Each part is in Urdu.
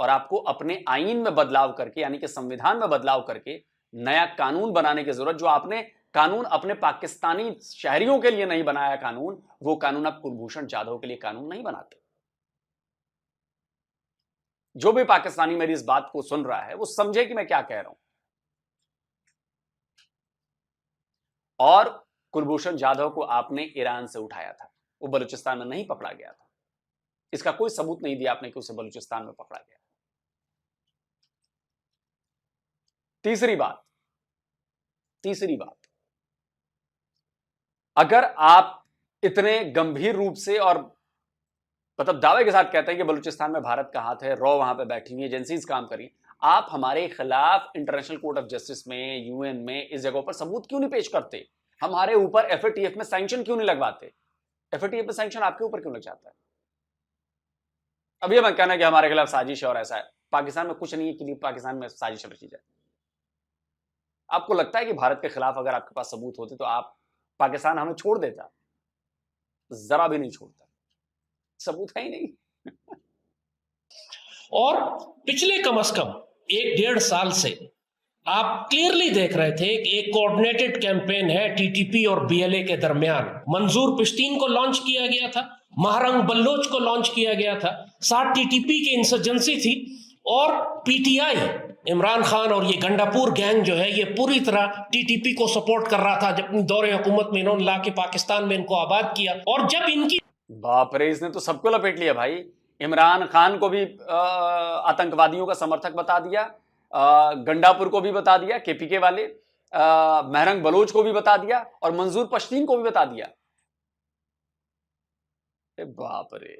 اور آپ کو اپنے آئین میں بدلاؤ کر کے یعنی کہ سنویدھان میں بدلاؤ کر کے نیا قانون بنانے کی ضرورت. جو آپ نے قانون اپنے پاکستانی شہریوں کے لیے نہیں بنایا قانون, وہ قانون آپ کلبھوشن جادھو کے لیے قانون نہیں بناتے. جو بھی پاکستانی میری اس بات کو سن رہا ہے وہ سمجھے کہ میں کیا کہہ رہا ہوں. اور کلبھوشن جادھو کو آپ نے ایران سے اٹھایا تھا, وہ بلوچستان میں نہیں پکڑا گیا تھا. اس کا کوئی ثبوت نہیں دیا آپ نے کہ اسے بلوچستان میں پکڑا گیا. تیسری بات, اگر آپ اتنے گمبھیر روپ سے اور مطلب دعوے کے ساتھ کہتے ہیں کہ بلوچستان میں بھارت کا ہاتھ ہے, رو وہاں پہ بیٹھی ہوئی ایجنسیز کام کری, آپ ہمارے خلاف انٹرنیشنل کورٹ آف جسٹس میں, یو این میں, اس جگہوں پر ثبوت کیوں نہیں پیش کرتے؟ ہمارے اوپر ایف اے ٹی ایف میں سینکشن کیوں نہیں لگواتے؟ ایف اے ٹی ایف میں سینکشن آپ کے اوپر کیوں لگ جاتا ہے؟ اب یہ میں کہنا کہ ہمارے خلاف سازش ہے اور ایسا ہے. پاکستان میں کچھ نہیں ہے کہ لیے پاکستان میں سازش رچی جائے. آپ کو لگتا ہے کہ بھارت کے خلاف اگر آپ کے پاس ثبوت ہوتے تو آپ پاکستان ہمیں چھوڑ دیتا؟ ذرا بھی نہیں چھوڑتا, ثبوت ہے ہی نہیں. اور پچھلے کم از کم 1-1.5 سال سے آپ کلیئرلی دیکھ رہے تھے کہ ایک کوآرڈینیٹڈ کیمپین ہے ٹی ٹی پی اور بی ایل اے کے درمیان. منظور پشتین کو لانچ کیا گیا تھا, مہرنگ بلوچ کو لانچ کیا گیا تھا, ساتھ ٹی ٹی پی کی انسرجنسی تھی, اور P T I Imran Khan اور یہ گنڈاپور گینگ جو ہے یہ پوری طرح ٹی ٹی پی کو سپورٹ کر رہا تھا. جب اپنی دور حکومت میں انہوں نے لا کے پاکستان میں ان کو آباد کیا, اور جب ان کی باپ رے, اس نے تو سب کو لپیٹ لیا بھائی. عمران خان کو بھی آتنکوادیوں کا سمرتھک بتا دیا, گنڈاپور کو بھی بتا دیا کے پی کے والے, مہرنگ بلوچ کو بھی بتا دیا, اور منظور پشتین کو بھی بتا دیا. باپ رے,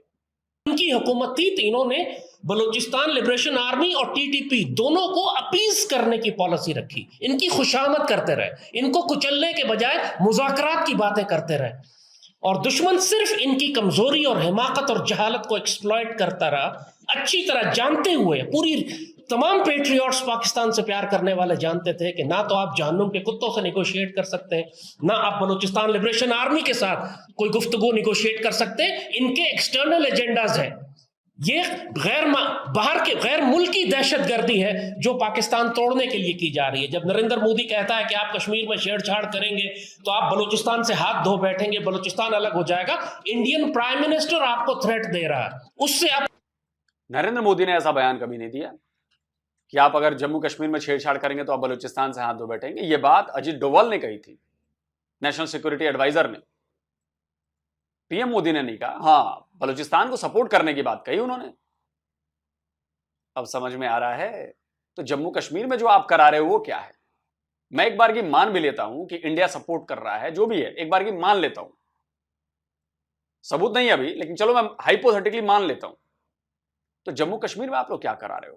ان کی حکومت تھی تو انہوں نے بلوچستان لبریشن آرمی اور ٹی ٹی پی دونوں کو اپیز کرنے کی پالیسی رکھی. ان کی خوشامد کرتے رہے, ان کو کچلنے کے بجائے مذاکرات کی باتیں کرتے رہے, اور دشمن صرف ان کی کمزوری اور حماقت اور جہالت کو ایکسپلائٹ کرتا رہا. اچھی طرح جانتے ہوئے, پوری تمام پیٹریوٹس پاکستان سے پیار کرنے والے جانتے تھے کہ نہ تو آپ جہنم کے کتوں سے نیگوشیٹ کر سکتے ہیں, نہ آپ بلوچستان لبریشن آرمی کے ساتھ کوئی گفتگو نیگوشیٹ کر سکتے. ان کے ایکسٹرنل ایجنڈاز ہیں, یہ غیر ملکی دہشت گردی ہے جو پاکستان توڑنے کے لیے کی جا رہی ہے. جب نریندر مودی کہتا ہے کہ آپ کشمیر میں چھیڑ چھاڑ کریں گے تو آپ بلوچستان سے ہاتھ دھو بیٹھیں گے, بلوچستان الگ ہو جائے گا, انڈین پرائم منسٹر آپ کو تھریٹ دے رہا ہے. اس سے آپ نریندر مودی نے ایسا بیان کبھی نہیں دیا کہ آپ اگر جموں کشمیر میں چھیڑ چھاڑ کریں گے تو آپ بلوچستان سے ہاتھ دھو بیٹھیں گے. یہ بات اجیت ڈووال نے کہی تھی, نیشنل سیکورٹی ایڈوائزر نے. پی ایم مودی نے نہیں کہا. ہاں, بلوچستان کو سپورٹ کرنے کی بات کہی انہوں نے. اب سمجھ میں آ رہا ہے. تو جموں کشمیر میں جو آپ کرا رہے ہو وہ کیا ہے؟ میں ایک بار کی مان بھی لیتا ہوں کہ انڈیا سپورٹ کر رہا ہے, جو بھی ہے ایک بار کی مان لیتا ہوں. ثبوت نہیں ابھی, لیکن چلو میں ہائپوتھیٹیکلی مان لیتا ہوں. تو جموں کشمیر میں آپ لوگ کیا کرا رہے ہو؟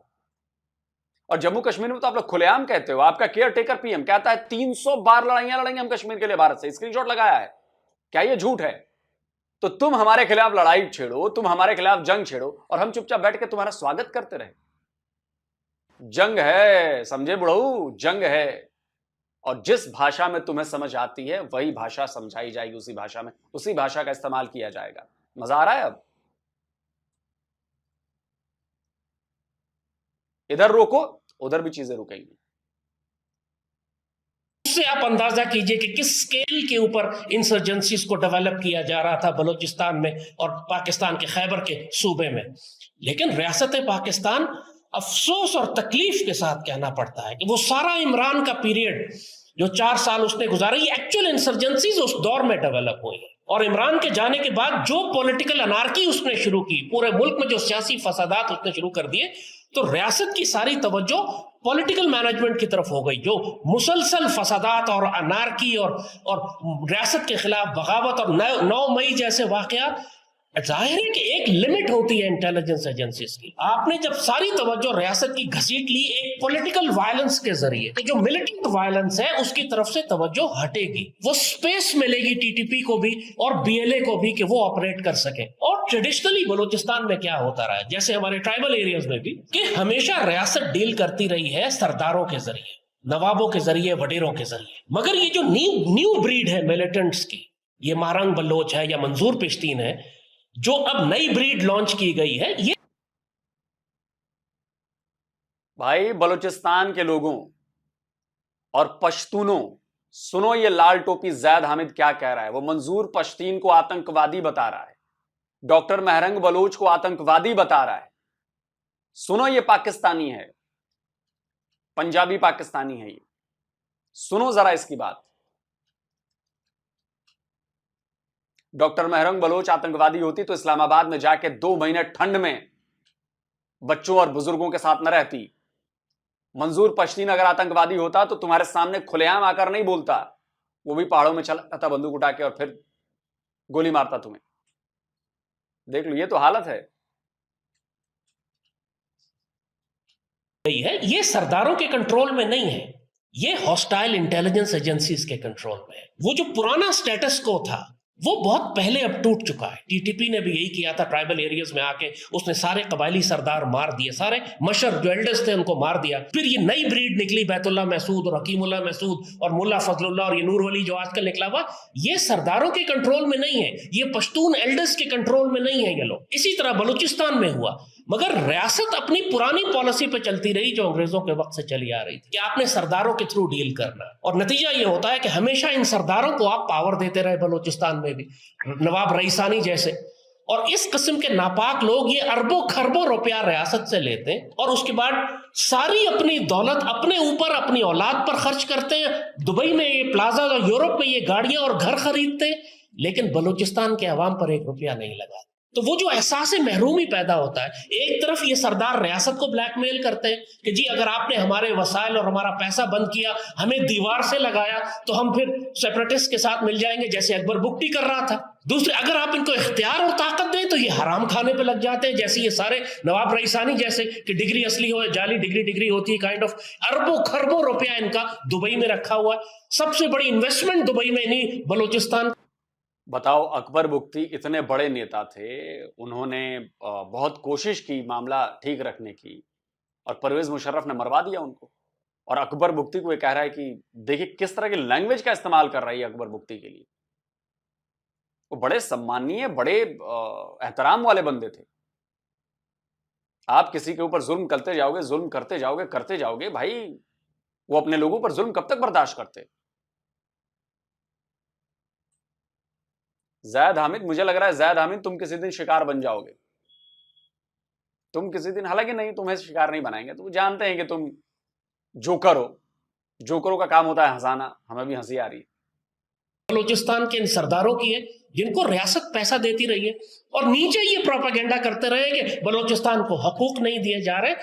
اور جموں کشمیر میں تو آپ لوگ کھلے عام کہتے ہو. آپ کا کیئر ٹیکر پی ایم کہتا ہے 300 بار لڑائیاں لڑیں گے ہم کشمیر کے لیے بھارت سے. اسکرین شاٹ لگایا ہے. کیا یہ جھوٹ ہے؟ تو تم ہمارے خلاف لڑائی چھیڑو, تم ہمارے خلاف جنگ چھیڑو, اور ہم چپ چاپ بیٹھ کے تمہارا سواگت کرتے رہے. جنگ ہے, سمجھے بڑھو, جنگ ہے. اور جس بھاشا میں تمہیں سمجھ آتی ہے وہی بھاشا سمجھائی جائے گی, اسی بھاشا میں, اسی بھاشا کا استعمال کیا جائے گا. مزہ آ رہا ہے؟ اب ادھر روکو, ادھر بھی چیزیں رکیں گی. اس سے آپ اندازہ کیجئے کہ کس سکیل کے اوپر انسرجنسیز کو ڈیولپ کیا جا رہا تھا بلوچستان میں اور پاکستان کے خیبر کے صوبے میں. لیکن ریاست پاکستان افسوس اور تکلیف کے ساتھ کہنا پڑتا ہے کہ وہ سارا عمران کا پیریڈ جو 4 سال اس نے گزارا, یہ ایکچوئل انسرجنسیز اس دور میں ڈیولپ ہوئی. اور عمران کے جانے کے بعد جو پولیٹیکل انارکی اس نے شروع کی, پورے ملک میں جو سیاسی فسادات اس نے شروع کر دیے, تو ریاست کی ساری توجہ پولیٹیکل مینجمنٹ کی طرف ہو گئی, جو مسلسل فسادات اور انارکی اور ریاست کے خلاف بغاوت اور 9 مئی جیسے واقعات. ظاہر ہے کہ ایک لمٹ ہوتی ہے انٹیلیجنس ایجنسیز کی. آپ نے جب ساری توجہ ریاست کی گھسیٹ لی ایک پولیٹیکل وائلنس کے ذریعے, تو جو ملیٹنٹ وائلنس ہے اس کی طرف سے توجہ ہٹے گی, وہ سپیس ملے گی ٹی ٹی پی کو بھی اور بی ایل اے کو بھی کہ وہ آپریٹ کر سکیں. اور ٹریڈیشنلی بلوچستان میں کیا ہوتا رہا ہے, جیسے ہمارے ٹرائبل ایریاز میں بھی, کہ ہمیشہ ریاست ڈیل کرتی رہی ہے سرداروں کے ذریعے, نوابوں کے ذریعے, وڈیروں کے ذریعے. مگر یہ جو نیو بریڈ ہے ملیٹنٹس کی, یہ مہرنگ بلوچ ہے یا منظور پشتین ہے, جو اب نئی بریڈ لانچ کی گئی ہے, یہ بھائی بلوچستان کے لوگوں اور پشتونوں، سنو یہ لال ٹوپی زید حامد کیا کہہ رہا ہے. وہ منظور پشتین کو آتنکوادی بتا رہا ہے، ڈاکٹر مہرنگ بلوچ کو آتنکوادی بتا رہا ہے. سنو یہ پاکستانی ہے، پنجابی پاکستانی ہے. یہ سنو ذرا اس کی بات. ڈاکٹر مہرنگ بلوچ آتنکوادی ہوتی تو اسلام آباد میں جا کے 2 مہینے ٹھنڈ میں بچوں اور بزرگوں کے ساتھ نہ رہتی. منظور پشتین اگر آتنکوادی ہوتا تو تمہارے سامنے کھلے عام آ کر نہیں بولتا، وہ بھی پہاڑوں میں چلا جاتا بندوق اٹھا کے اور پھر گولی مارتا تمہیں. دیکھ لو، یہ تو حالت ہے. ہے یہ سرداروں کے کنٹرول میں نہیں ہے، یہ ہاسٹائل انٹیلیجنس ایجنسیز کے کنٹرول میں ہے. وہ جو پرانا سٹیٹس کو تھا وہ بہت پہلے اب ٹوٹ چکا ہے. ٹی ٹی پی نے بھی یہی کیا تھا، ٹرائبل ایریاز میں آ کے اس نے سارے قبائلی سردار مار دیے، سارے مشر جو ایلڈرز تھے ان کو مار دیا. پھر یہ نئی بریڈ نکلی، بیت اللہ محسود اور حکیم اللہ محسود اور ملا فضل اللہ اور یہ نور ولی جو آج کل نکلا ہوا. یہ سرداروں کے کنٹرول میں نہیں ہے، یہ پشتون ایلڈرز کے کنٹرول میں نہیں ہے یہ لوگ. اسی طرح بلوچستان میں ہوا، مگر ریاست اپنی پرانی پالیسی پہ چلتی رہی جو انگریزوں کے وقت سے چلی آ رہی تھی کہ آپ نے سرداروں کے تھرو ڈیل کرنا. اور نتیجہ یہ ہوتا ہے کہ ہمیشہ ان سرداروں کو آپ پاور دیتے رہے. بلوچستان میں بھی نواب رئیسانی جیسے اور اس قسم کے ناپاک لوگ یہ اربوں خربوں روپیہ ریاست سے لیتے ہیں اور اس کے بعد ساری اپنی دولت اپنے اوپر اپنی اولاد پر خرچ کرتے ہیں. دبئی میں یہ پلازا اور یورپ میں یہ گاڑیاں اور گھر خریدتے ہیں، لیکن بلوچستان کے عوام پر 1 روپیہ نہیں لگا. تو وہ جو احساس محرومی پیدا ہوتا ہے، ایک طرف یہ سردار ریاست کو بلیک میل کرتے ہیں کہ جی اگر آپ نے ہمارے وسائل اور ہمارا پیسہ بند کیا، ہمیں دیوار سے لگایا تو ہم پھر سیپریٹسٹ کے ساتھ مل جائیں گے جیسے اکبر بگٹی کر رہا تھا. دوسرے اگر آپ ان کو اختیار اور طاقت دیں تو یہ حرام کھانے پہ لگ جاتے ہیں، جیسے یہ سارے نواب رئیسانی جیسے کہ ڈگری اصلی ہو جعلی ڈگری ہوتی ہے کائنڈ آف. اربوں خربوں روپیہ ان کا دبئی میں رکھا ہوا ہے. سب سے بڑی انویسٹمنٹ دبئی میں نہیں بلوچستان. بتاؤ، اکبر بگٹی اتنے بڑے نیتا تھے، انہوں نے بہت کوشش کی معاملہ ٹھیک رکھنے کی اور پرویز مشرف نے مروا دیا ان کو. اور اکبر بگٹی کو یہ کہہ رہا ہے کہ دیکھیں کس طرح کی لینگویج کا استعمال کر رہی ہے اکبر بگٹی کے لیے. وہ بڑے سمانیہ، بڑے احترام والے بندے تھے. آپ کسی کے اوپر ظلم کرتے جاؤ گے، ظلم کرتے جاؤ گے بھائی، وہ اپنے لوگوں پر ظلم کب تک برداشت کرتے. زید حامد، مجھے لگ رہا ہے زید حامد تم کسی دن شکار بن جاؤ گے. تم کسی دن، حالانکہ نہیں، تمہیں شکار نہیں بنائیں گے. تو وہ جانتے ہیں کہ تم جوکر ہو. جوکروں کا کام ہوتا ہے ہنسانا. ہمیں بھی ہنسی آ رہی ہے. بلوچستان کے ان سرداروں کی ہے جن کو ریاست پیسہ دیتی رہی ہے اور نیچے یہ پروپیگنڈا کرتے رہے کہ بلوچستان کو حقوق نہیں دیے جا رہے.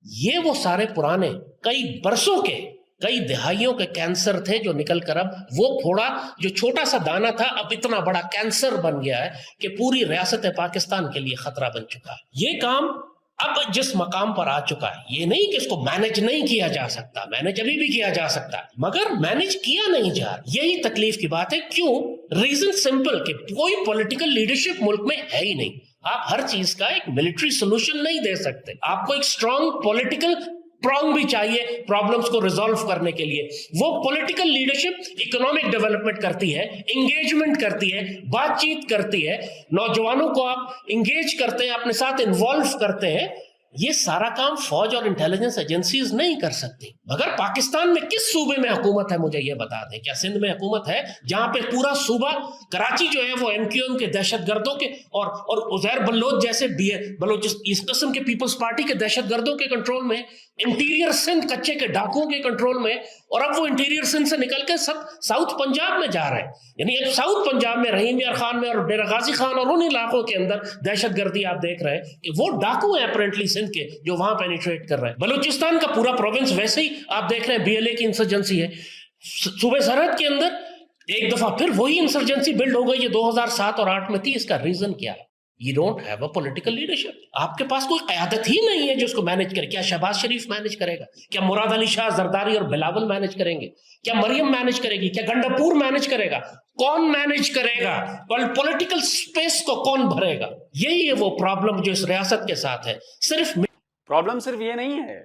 یہ وہ سارے پرانے کئی برسوں کے، کئی دہائیوں کے کینسر تھے جو نکل کر اب وہ پھوڑا جو چھوٹا سا دانہ تھا اب اتنا بڑا کینسر بن گیا ہے کہ پوری ریاست پاکستان کے لیے خطرہ بن چکا ہے. یہ کام اب جس مقام پر آ چکا ہے، یہ نہیں کہ اس کو مینج نہیں کیا جا سکتا، مینج ابھی بھی کیا جا سکتا ہے، مگر مینج کیا نہیں جا رہا. یہی تکلیف کی بات ہے. کیوں؟ ریزن سمپل کہ کوئی پولیٹیکل لیڈرشپ ملک میں ہے ہی نہیں. آپ ہر چیز کا ایک ملٹری سولوشن نہیں دے سکتے. آپ کو ایک اسٹرانگ پولیٹیکل پرانگ بھی چاہیے پرابلمز کو ریزالو کرنے کے لیے. وہ پولیٹیکل لیڈرشپ اکنامک ڈیولپمنٹ کرتی ہے، انگیجمنٹ کرتی ہے، بات چیت کرتی ہے، نوجوانوں کو آپ انگیج کرتے ہیں، اپنے ساتھ انوالو کرتے ہیں. یہ سارا کام فوج اور انٹیلیجنس ایجنسیز نہیں کر سکتی. مگر پاکستان میں کس صوبے میں حکومت ہے مجھے یہ بتا دیں. کیا سندھ میں حکومت ہے جہاں پہ پورا صوبہ کراچی جو ہے وہ ایم کیو ایم کے دہشت گردوں کے اور عزیر بلوچ جیسے اس قسم کے پیپلز پارٹی کے دہشت گردوں کے کنٹرول میں، انٹیریئر سندھ کچے کے ڈاکوؤں کے کنٹرول میں، اور اب وہ انٹیریئر سندھ سے نکل کے سب ساؤتھ پنجاب میں جا رہے ہیں. یعنی اب ساؤتھ پنجاب میں رحیم یار خان میں اور ڈیرہ غازی خان اور ان علاقوں کے اندر دہشت گردی آپ دیکھ رہے ہیں کہ وہ ڈاکو ہیں اپیرنٹلی سندھ کے جو وہاں پینیٹریٹ کر رہے ہیں. بلوچستان کا پورا پروونس ویسے ہی آپ دیکھ رہے ہیں بی ایل اے کی انسرجنسی ہے. صوبے سرحد کے اندر ایک دفعہ پھر وہی انسرجنسی بلڈ ہو گئی. یہ 2007 اور 2008 میں تھی. اس کا ریزن کیا ہے؟ You don't have a political leadership. آپ کے پاس کوئی قیادت ہی نہیں ہے جو اس کو مینج کرے. کیا شہباز شریف مینج کرے گا؟ کیا مراد علی شاہ زرداری اور بلاول مینج کریں گے؟ کیا مریم مینج کرے گی؟ کیا گنڈاپور مینج کرے گا؟ کون مینج کرے گا؟ پولیٹیکل سپیس کو کون بھرے گا؟ یہی ہے وہ پرابلم جو اس ریاست کے ساتھ ہے. پرابلم صرف یہ نہیں ہے.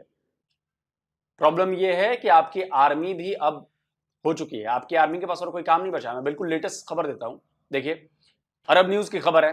پرابلم یہ ہے کہ آپ کی آرمی بھی اب ہو چکی ہے. آپ کی آرمی کے پاس اور کوئی کام نہیں بچا. میں بالکل لیٹسٹ خبر دیتا ہوں. دیکھیے، عرب نیوز کی خبر ہے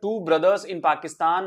2 brothers in Pakistan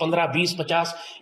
15, 20, 50,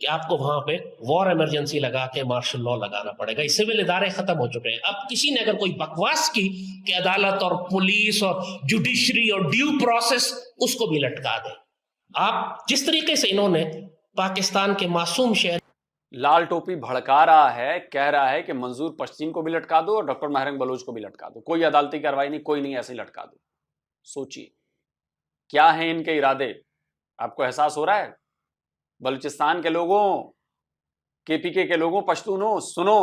کہ آپ کو وہاں پہ وار ایمرجنسی لگا کے مارشل لاء لگانا پڑے گا. یہ سول ادارے ختم ہو چکے ہیں. اب کسی نے اگر کوئی بکواس کی کہ عدالت اور پولیس اور جوڈیشری اور ڈیو پروسیس, اس کو بھی لٹکا دیں. آپ جس طریقے سے انہوں نے پاکستان کے معصوم شہر لال ٹوپی بھڑکا رہا ہے, کہہ رہا ہے کہ منظور پشتین کو بھی لٹکا دو اور ڈاکٹر مہرنگ بلوچ کو بھی لٹکا دو, کوئی عدالتی کارروائی نہیں, کوئی نہیں, ایسے ہی لٹکا دو. سوچئے کیا ہیں ان کے ارادے. آپ کو احساس ہو رہا ہے؟ بلوچستان کے لوگوں, کے پی کے لوگوں, پشتونوں, سنو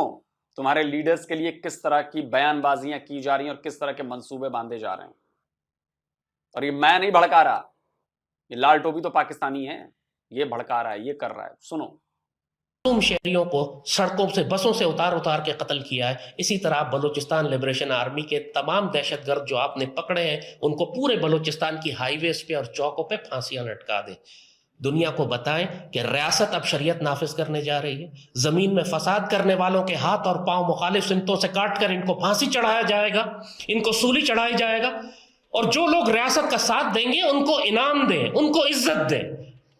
تمہارے لیڈرز کے لیے کس طرح کی بیان بازیاں کی جا رہی ہیں اور کس طرح کے منصوبے باندھے جا رہے ہیں. اور یہ میں نہیں بھڑکا رہا, یہ لال ٹوپی تو پاکستانی ہے, یہ بھڑکا رہا ہے, یہ کر رہا ہے. سنو. شہریوں کو سڑکوں سے, بسوں سے اتار کے قتل کیا ہے. اسی طرح بلوچستان لبریشن آرمی کے تمام دہشت گرد جو آپ نے پکڑے ہیں, ان کو پورے بلوچستان کی ہائی ویز پہ اور چوکوں پہ پھانسیاں لٹکا دیں. دنیا کو بتائیں کہ ریاست اب شریعت نافذ کرنے جا رہی ہے. زمین میں فساد کرنے والوں کے ہاتھ اور پاؤں مخالف سمتوں سے کاٹ کر ان کو پھانسی چڑھایا جائے گا, ان کو سولی چڑھایا جائے گا. اور جو لوگ ریاست کا ساتھ دیں گے ان کو انعام دیں, ان کو عزت دیں,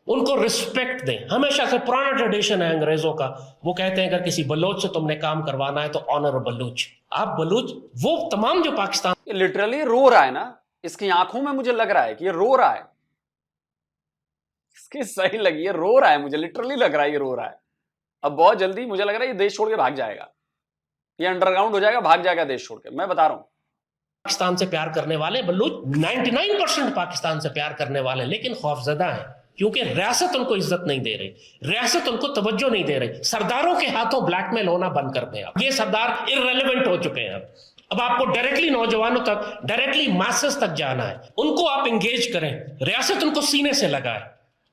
ان کو رسپیکٹ دیں. ہمیشہ سے پرانا ٹریڈیشن ہے انگریزوں کا, وہ کہتے ہیں اگر کسی بلوچ سے تم نے کام کروانا ہے تو آنر بلوچ. آپ بلوچ, وہ تمام جو پاکستان, یہ لٹرلی رو رہا ہے نا, اس کی آنکھوں میں مجھے لگ رہا ہے کہ یہ رو رہا ہے. اس کی صحیح لگی ہے, رو رہا ہے, مجھے لٹرلی لگ رہا ہے یہ رو رہا ہے. اب بہت جلدی مجھے لگ رہا ہے یہ دیش چھوڑ کے بھاگ جائے گا, یہ انڈر گراؤنڈ ہو جائے گا, بھاگ جائے گا دیش چھوڑ کے. میں بتا رہا ہوں پاکستان سے پیار کرنے والے بلوچ 99% پاکستان سے پیار کرنے والے, لیکن خوفزدہ ہیں کیونکہ ریاست ان کو عزت نہیں دے رہی, ریاست ان کو توجہ نہیں دے رہی. سرداروں کے ہاتھوں بلیک میل ہونا بند کر دیں. یہ سردار irrelevant ہو چکے ہیں. اب آپ کو ڈائریکٹلی نوجوانوں تک, ڈائریکٹلی ماسز تک جانا ہے. ان کو آپ انگیج کریں, ریاست ان کو سینے سے لگائے.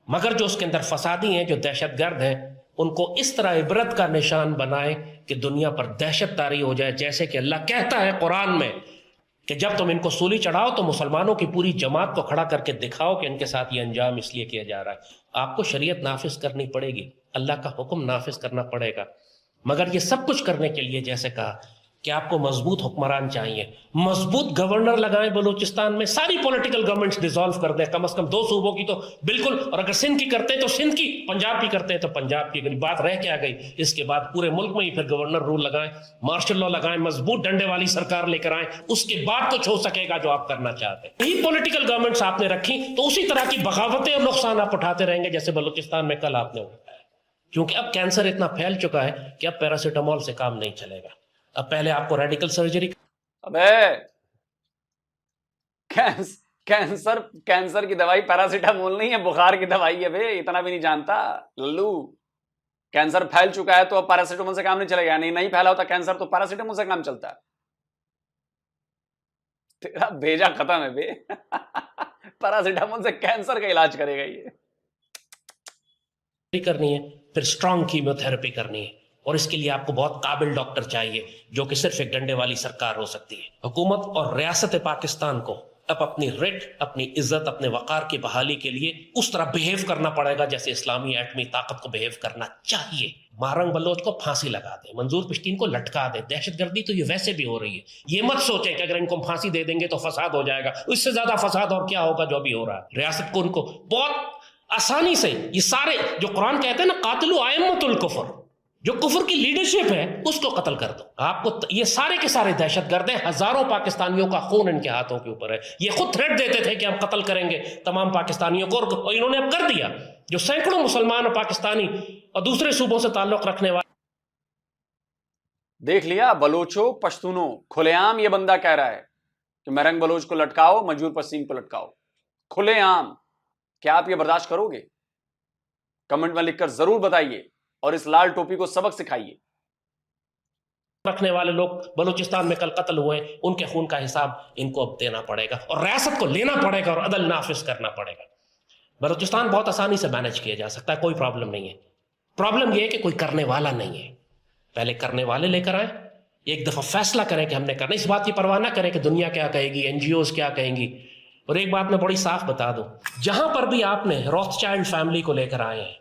مگر جو اس کے اندر فسادی ہیں, جو دہشت گرد ہیں, ان کو اس طرح عبرت کا نشان بنائیں کہ دنیا پر دہشت طاری ہو جائے. جیسے کہ اللہ کہتا ہے قرآن میں کہ جب تم ان کو سولی چڑھاؤ تو مسلمانوں کی پوری جماعت کو کھڑا کر کے دکھاؤ کہ ان کے ساتھ یہ انجام اس لیے کیا جا رہا ہے. آپ کو شریعت نافذ کرنی پڑے گی, اللہ کا حکم نافذ کرنا پڑے گا. مگر یہ سب کچھ کرنے کے لیے جیسے کہا کہ آپ کو مضبوط حکمران چاہیے, مضبوط گورنر لگائیں بلوچستان میں. ساری پولیٹیکل گورنمنٹس ڈیزالو کر دیں, کم از کم 2 صوبوں کی تو بالکل, اور اگر سندھ کی کرتے ہیں تو سندھ کی, پنجاب کی کرتے ہیں تو پنجاب کی. بات رہ کے آ گئی. اس کے بعد پورے ملک میں ہی پھر گورنر رول لگائیں, مارشل لاء لگائیں, مضبوط ڈنڈے والی سرکار لے کر آئیں. اس کے بعد کچھ ہو سکے گا جو آپ کرنا چاہتے ہیں. یہی پولیٹیکل گورنمنٹس آپ نے رکھی تو اسی طرح کی بغاوتیں اور نقصان آپ اٹھاتے رہیں گے جیسے بلوچستان میں کل آپ نے اٹھایا. کیونکہ اب کینسر اتنا پھیل چکا ہے کہ اب پیراسیٹامول سے کام نہیں چلے گا. اب پہلے آپ کو ریڈیکل سرجری, ابے کینسر کی دوائی پیراسیٹامول نہیں ہے, بخار کی دوائی ہے بے, اتنا بھی نہیں جانتا للو. کینسر پھیل چکا ہے تو اب پیراسیٹامول سے کام نہیں چلے گا. نہیں پھیلا ہوتا کینسر تو پیراسیٹامول سے کام چلتا ہے. تیرا بھیجا ختم ہے بے. پیراسیٹامول سے کینسر کا علاج کرے گا یہ. کرنی ہے, پھر اسٹرانگ کیمیو تھراپی کرنی ہے, اور اس کے لیے آپ کو بہت قابل ڈاکٹر چاہیے جو کہ صرف ایک ڈنڈے والی سرکار ہو سکتی ہے. حکومت اور ریاست پاکستان کو اب اپنی رٹ, اپنی عزت, اپنے وقار کی بحالی کے لیے اس طرح بہیو کرنا پڑے گا جیسے اسلامی ایٹمی طاقت کو بہیو کرنا چاہیے. مہرنگ بلوچ کو پھانسی لگا دیں, منظور پشتین کو لٹکا دیں. دہشت گردی تو یہ ویسے بھی ہو رہی ہے. یہ مت سوچیں کہ اگر ان کو پھانسی دے دیں گے تو فساد ہو جائے گا. اس سے زیادہ فساد اور کیا ہوگا جو ابھی ہو رہا ہے. ریاست کو ان کو بہت آسانی سے یہ سارے جو قرآن کہتے ہیں نا قاتلوا ائمۃ الکفر, جو کفر کی لیڈرشپ ہے اس کو قتل کر دو. آپ کو یہ سارے کے سارے دہشت گرد ہیں, ہزاروں پاکستانیوں کا خون ان کے ہاتھوں کے اوپر ہے. یہ خود تھریٹ دیتے تھے کہ ہم قتل کریں گے تمام پاکستانیوں کو, اور انہوں نے اب کر دیا. جو سینکڑوں مسلمان اور پاکستانی اور دوسرے صوبوں سے تعلق رکھنے والے, دیکھ لیا بلوچوں, پشتونوں, کھلے عام یہ بندہ کہہ رہا ہے کہ مہرنگ بلوچ کو لٹکاؤ, منظور پشتین کو لٹکاؤ. کھلے عام. کیا آپ یہ برداشت کرو گے؟ کمنٹ میں لکھ کر ضرور بتائیے, اور اس لال ٹوپی کو سبق سکھائیے. رکھنے والے لوگ بلوچستان میں کل قتل ہوئے, ان کے خون کا حساب ان کو اب دینا پڑے گا, اور ریاست کو لینا پڑے گا, اور عدل نافذ کرنا پڑے گا. بلوچستان بہت آسانی سے مینج کیا جا سکتا ہے, کوئی پرابلم نہیں ہے. پرابلم یہ ہے کہ کوئی کرنے والا نہیں ہے. پہلے کرنے والے لے کر آئیں, ایک دفعہ فیصلہ کریں کہ ہم نے کرنا. اس بات کی پرواہ نہ کریں کہ دنیا کیا کہے گی, NGOs کیا کہیں گی. اور ایک بات میں بڑی صاف بتا دوں, جہاں پر بھی آپ نے روتھ چائلڈ فیملی کو لے کر آئے ہیں,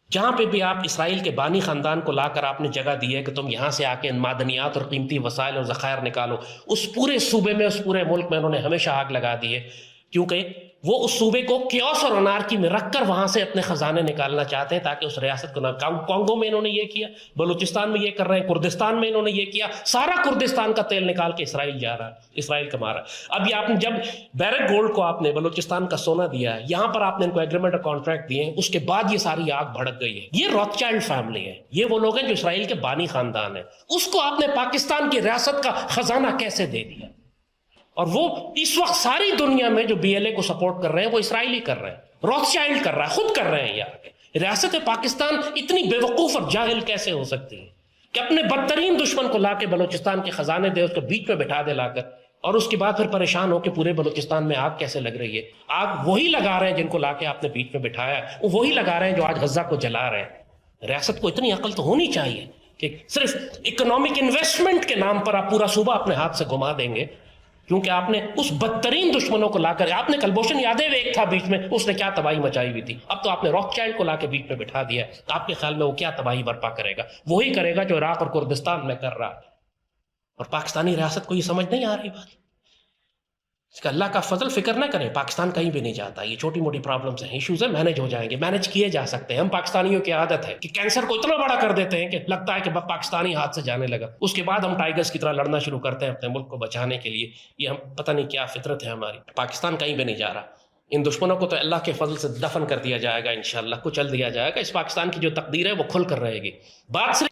جہاں پہ بھی آپ اسرائیل کے بانی خاندان کو لا کر آپ نے جگہ دی ہے کہ تم یہاں سے آ کے معدنیات اور قیمتی وسائل اور ذخائر نکالو, اس پورے صوبے میں, اس پورے ملک میں انہوں نے ہمیشہ آگ لگا دی ہے. کیونکہ وہ اس صوبے کو کیوس اور انارکی میں رکھ کر وہاں سے اپنے خزانے نکالنا چاہتے ہیں تاکہ اس ریاست کو نہ کانگو میں انہوں نے یہ کیا, بلوچستان میں یہ کر رہے ہیں, کردستان میں انہوں نے یہ کیا, سارا کردستان کا تیل نکال کے اسرائیل جا رہا ہے, اسرائیل کما رہا ہے. اب یہ آپ نے جب بیرک گولڈ کو آپ نے بلوچستان کا سونا دیا ہے, یہاں پر آپ نے ان کو ایگریمنٹ اور کانٹریکٹ دیے ہیں, اس کے بعد یہ ساری آگ بھڑک گئی ہے. یہ روتھ چائلڈ فیملی ہے, یہ وہ لوگ ہیں جو اسرائیل کے بانی خاندان ہیں. اس کو آپ نے پاکستان کی ریاست کا خزانہ کیسے دے دیا؟ اور وہ اس وقت ساری دنیا میں جو بی ایل اے کو سپورٹ کر رہے ہیں وہ اسرائیلی کر رہے ہیں, روتھ چائلڈ کر رہا ہے, خود کر رہے ہیں. یار ریاست پاکستان اتنی بے وقوف اور جاہل کیسے ہو سکتی ہے کہ اپنے بدترین دشمن کو لا کے بلوچستان کے خزانے دے, اس کو بیچ میں بٹھا دے لا کر, اور اس کے بعد پھر پریشان ہو کہ پورے بلوچستان میں آگ کیسے لگ رہی ہے. آگ وہی لگا رہے ہیں جن کو لا کے آپ نے بیچ میں بٹھایا ہے, وہی لگا رہے ہیں جو آج غزہ کو جلا رہے ہیں. ریاست کو اتنی عقل تو ہونی چاہیے کہ صرف اکنامک انویسٹمنٹ کے نام پر آپ پورا صوبہ اپنے ہاتھ سے گھما دیں گے, کیونکہ آپ نے اس بدترین دشمنوں کو لا کر, آپ نے کلبھوشن یادیو ایک تھا بیچ میں, اس نے کیا تباہی مچائی ہوئی تھی, اب تو آپ نے روتھ چائلڈ کو لا کے بیچ میں بٹھا دیا ہے. آپ کے خیال میں وہ کیا تباہی برپا کرے گا؟ وہی کرے گا جو عراق اور کردستان میں کر رہا ہے. اور پاکستانی ریاست کو یہ سمجھ نہیں آ رہی بات. اس کا اللہ کا فضل فکر نہ کریں, پاکستان کہیں بھی نہیں جاتا. یہ چھوٹی موٹی پرابلمز ہیں, ایشوز ہیں, مینج ہو جائیں گے, مینج کیے جا سکتے ہیں. ہم پاکستانیوں کی عادت ہے کہ کینسر کو اتنا بڑا کر دیتے ہیں کہ لگتا ہے کہ پاکستانی ہاتھ سے جانے لگا, اس کے بعد ہم ٹائیگرز کی طرح لڑنا شروع کرتے ہیں اپنے ملک کو بچانے کے لیے. یہ ہم پتہ نہیں کیا فطرت ہے ہماری. پاکستان کہیں بھی نہیں جا رہا. ان دشمنوں کو تو اللہ کے فضل سے دفن کر دیا جائے گا انشاءاللہ, کچل دیا جائے گا. اس پاکستان کی جو تقدیر ہے وہ کھل کر رہے گی. بات صرف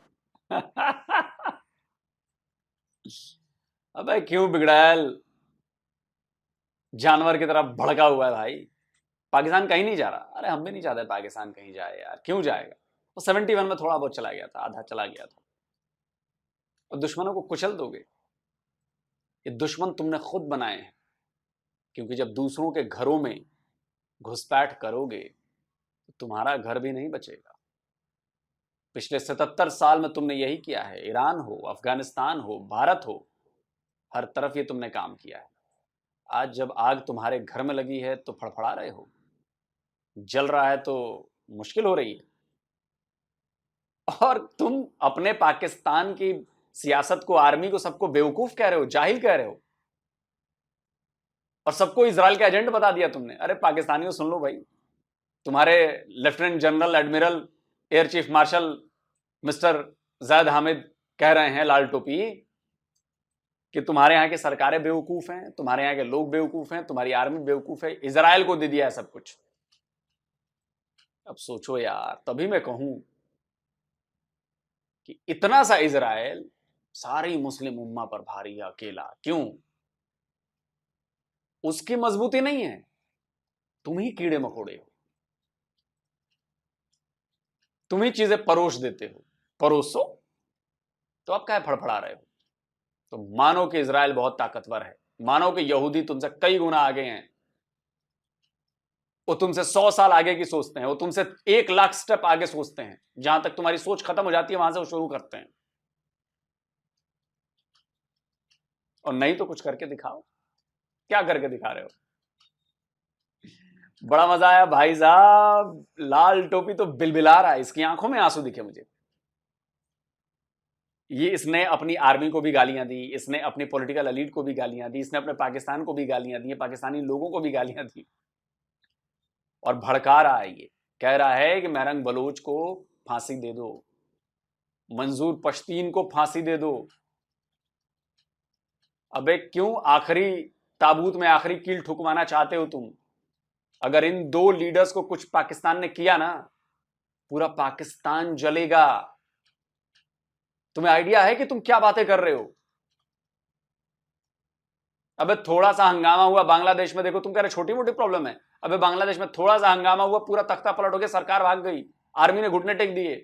ابے کیوں بگڑیل جانور کی طرح بھڑکا ہوا ہے بھائی؟ پاکستان کہیں نہیں جا رہا. ارے ہم بھی نہیں چاہتے پاکستان کہیں جائے یار, کیوں جائے گا؟ وہ 71 میں تھوڑا بہت چلا گیا تھا, آدھا چلا گیا تھا. اور دشمنوں کو کچل دو گے. یہ دشمن تم نے خود بنائے ہیں, کیونکہ جب دوسروں کے گھروں میں گھسپیٹ کرو گے تو تمہارا گھر بھی نہیں بچے گا. پچھلے 77 سال میں تم نے یہی کیا ہے. ایران ہو, افغانستان ہو, بھارت ہو, ہر طرف یہ تم نے کام کیا ہے. آج جب آگ تمہارے گھر میں لگی ہے تو پھڑپھڑا رہے ہو, جل رہا ہے تو مشکل ہو رہی ہے. اور تم اپنے پاکستان کی سیاست کو, آرمی کو, سب کو بیوقوف کہہ رہے ہو, جاہل کہہ رہے ہو, اور سب کو اسرائیل کا ایجنٹ بتا دیا تم نے. ارے پاکستانیوں سن لو بھائی, تمہارے lieutenant general, admiral, air chief marshal mister Zaid Hamid کہہ رہے ہیں, لال ٹوپی, کہ تمہارے یہاں کی سرکاریں بیوقوف ہیں, تمہارے یہاں کے لوگ بیوقوف ہیں, تمہاری آرمی بیوقوف ہے, اسرائیل کو دے دیا ہے سب کچھ. اب سوچو یار, تبھی میں کہوں کہ اتنا سا اسرائیل ساری مسلم امہ پر بھاری ہے اکیلا. کیوں؟ اس کی مضبوطی نہیں ہے, تم ہی کیڑے مکوڑے ہو, تم ہی چیزیں پروش دیتے ہو. پروسو تو اب کیا پھڑپڑا رہے ہو؟ تو مانو کہ اسرائیل بہت طاقتور ہے, مانو کہ یہودی تم سے کئی گنا آگے ہیں, وہ تم سے 100 سال آگے کی سوچتے ہیں, وہ تم سے 1 لاکھ سٹیپ آگے سوچتے ہیں. جہاں تک تمہاری سوچ ختم ہو جاتی ہے وہاں سے وہ شروع کرتے ہیں. اور نہیں تو کچھ کر کے دکھاؤ. کیا کر کے دکھا رہے ہو؟ بڑا مزہ آیا بھائی صاحب, لال ٹوپی تو بلبلا رہا ہے, اس کی آنکھوں میں آنسو دکھے مجھے. یہ اس نے اپنی آرمی کو بھی گالیاں دی, اس نے اپنی پولیٹیکل ایلیٹ کو بھی گالیاں دی, اس نے اپنے پاکستان کو بھی گالیاں دی, پاکستانی لوگوں کو بھی گالیاں دی, اور بھڑکا رہا ہے. یہ کہہ رہا ہے کہ میرنگ بلوچ کو پھانسی دے دو, منظور پشتین کو پھانسی دے دو. ابے کیوں آخری تابوت میں آخری کیل ٹھکوانا چاہتے ہو تم؟ اگر ان 2 لیڈرز کو کچھ پاکستان نے کیا نا, پورا پاکستان جلے گا. تمہیں آئیڈیا ہے کہ تم کیا باتیں کر رہے ہو؟ ابے تھوڑا سا ہنگامہ ہوا بنگلہ دیش میں, دیکھو تم کہہ رہے چھوٹی موٹی پرابلم ہے. ابے بنگلہ دیش میں تھوڑا سا ہنگامہ ہوا, پورا تختہ پلٹ ہو گیا, سرکار بھاگ گئی, آرمی نے گھٹنے ٹیک دیے,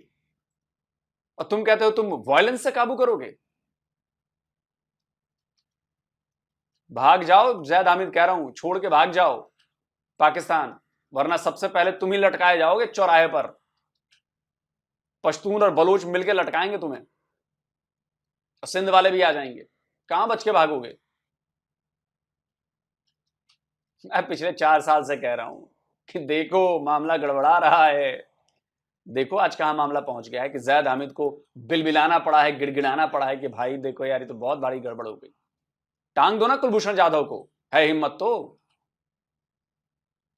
اور تم کہتے ہو تم وائلنس سے قابو کرو گے. بھاگ جاؤ, زید حامد کہہ رہا ہوں, چھوڑ کے بھاگ جاؤ پاکستان, ورنہ سب سے پہلے تم ہی لٹکائے جاؤ گے چوراہے پر. پشتون اور بلوچ مل کے لٹکائیں گے تمہیں, اور سندھ والے بھی آ جائیں گے. کہاں بچ کے بھاگو گے؟ میں پچھلے 4 سال سے کہہ رہا ہوں کہ دیکھو معاملہ گڑبڑا رہا ہے. دیکھو آج کہاں معاملہ پہنچ گیا ہے کہ زید حامد کو بلبلانا پڑا ہے, گڑ گڑانا پڑا ہے کہ بھائی دیکھو یار یہ تو بہت بڑی گڑبڑ ہو گئی. ٹانگ دو نا کلبھوشن جادھو کو, ہے ہمت تو.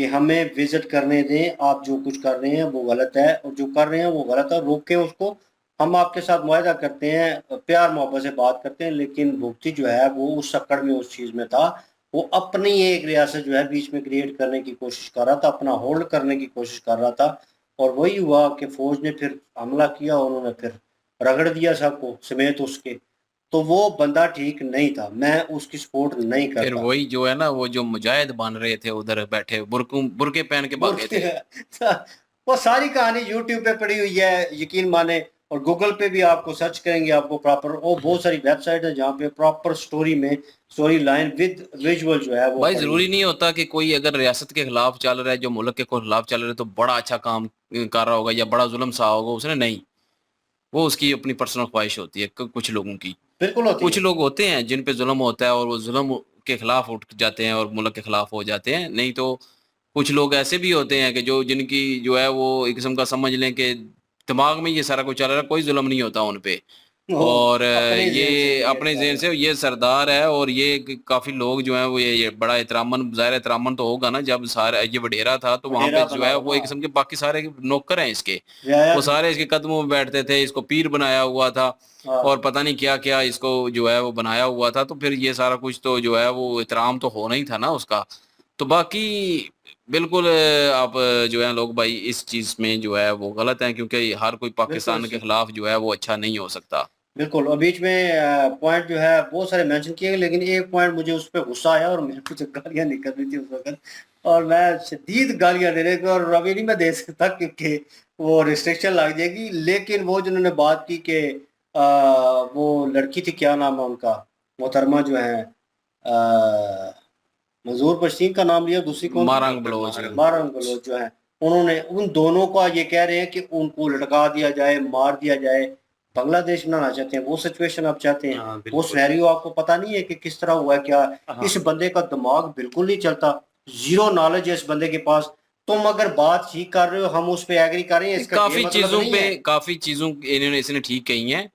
کہ ہمیں وزٹ کرنے دیں, آپ جو کچھ کر رہے ہیں وہ غلط ہے, اور جو کر رہے ہیں وہ غلط ہے, روکیں اس کو. ہم آپ کے ساتھ معاہدہ کرتے ہیں, پیار محبت سے بات کرتے ہیں, لیکن بھگتی جو ہے وہ اس سکڑ میں اس چیز میں تھا, وہ اپنی ایک ریاست جو ہے بیچ میں کریٹ کرنے کی کوشش کر رہا تھا, اپنا ہولڈ کرنے کی کوشش کر رہا تھا, اور وہی ہوا کہ فوج نے پھر حملہ کیا, انہوں نے پھر رگڑ دیا سب کو سمیت اس کے. تو وہ بندہ ٹھیک نہیں تھا, میں اس کی سپورٹ نہیں پھر کرتا. وہی جو ہے نا وہ جو مجاہد بن رہے تھے ادھر بیٹھے برقے پہن کے بھاگے تھے. وہ ساری کہانی یوٹیوب پہ پڑی ہوئی ہے, یقین مانے, اور گوگل پہ بھی آپ کو سرچ کریں گے آپ کو پراپر, اور بہت ساری ویب سائٹ ہیں جہاں پہ پراپر سٹوری میں سٹوری لائن ود ویژول جو ہے وہ بھائی پڑی ضروری ہوئی. نہیں ہوتا کہ کوئی اگر ریاست کے خلاف چل رہا ہے, جو ملک کے خلاف چل رہا ہے, تو بڑا اچھا کام کر رہا ہوگا یا بڑا ظلم سا ہوگا اس نے, نہیں. وہ اس کی اپنی پرسنل خواہش ہوتی ہے کچھ لوگوں کی. بالکل ہوتی کچھ ہے. لوگ ہوتے ہیں جن پہ ظلم ہوتا ہے اور وہ ظلم کے خلاف اٹھ جاتے ہیں اور ملک کے خلاف ہو جاتے ہیں. نہیں تو کچھ لوگ ایسے بھی ہوتے ہیں کہ جو جن کی جو ہے وہ ایک قسم کا سمجھ لیں کہ دماغ میں یہ سارا کچھ چل رہا ہے, کوئی ظلم نہیں ہوتا ان پہ, وہ اور اپنے ذہن سے یہ کریٹ اپنے کر ذہن رہے سے یہ سردار ہے. اور یہ کافی لوگ جو ہیں وہ یہ بڑا احترامن, ظاہر احترامن تو ہوگا نا, جب سارا یہ وڈیرا تھا تو وہاں پہ وڈیرا جو بنا ہے ہوا وہ ایک قسم کے باقی سارے نوکر ہیں اس کے, رعایا وہ تھی. سارے اس کے قدموں میں بیٹھتے تھے, اس کو پیر بنایا ہوا تھا ہاں. اور پتہ نہیں کیا کیا اس کو جو ہے وہ بنایا ہوا تھا. تو پھر یہ سارا کچھ تو جو ہے وہ احترام تو ہونا ہی تھا نا اس کا. تو باقی بالکل آپ جو ہے لوگ بھائی اس چیز میں جو ہے وہ غلط ہیں, کیونکہ ہر کوئی بالکل پاکستان کے خلاف جو ہے وہ اچھا نہیں ہو سکتا. بالکل. اور بیچ میں پوائنٹ جو ہے بہت سارے مینشن کیے گئے, لیکن ایک پوائنٹ مجھے اس پہ غصہ آیا, اور میرے کو جو گالیاں نکل رہی تھی اس وقت, اور میں شدید گالیاں دے رہے تھے, اور ابھی نہیں میں دے سکتا کیونکہ وہ ریسٹرکشن لگ جائے گی. لیکن وہ جنہوں نے بات کی کہ وہ لڑکی تھی, کیا نام ہے ان کا, محترمہ جو ہے, منظور پشتین کا نام لیا, دوسری کون مارنگ بلوچ. مارنگ بلوچ جو ہے, انہوں نے ان دونوں کا یہ کہہ رہے ہیں کہ ان کو لٹکا دیا جائے, مار دیا جائے. بنگلہ دیش بنانا چاہتے ہیں, وہ سچویشن آپ چاہتے ہیں, وہ سینیریو آپ کو پتہ نہیں ہے کہ کس طرح ہوا ہے کیا. اس بندے کا دماغ بالکل نہیں چلتا, زیرو نالج ہے اس بندے کے پاس. تم اگر بات ٹھیک کر رہے ہو, ہم اس پہ ایگری کر رہے ہیں, اس کا یہ مطلب نہیں ہے. کافی چیزوں انہوں نے اس نے ٹھیک کہی ہیں,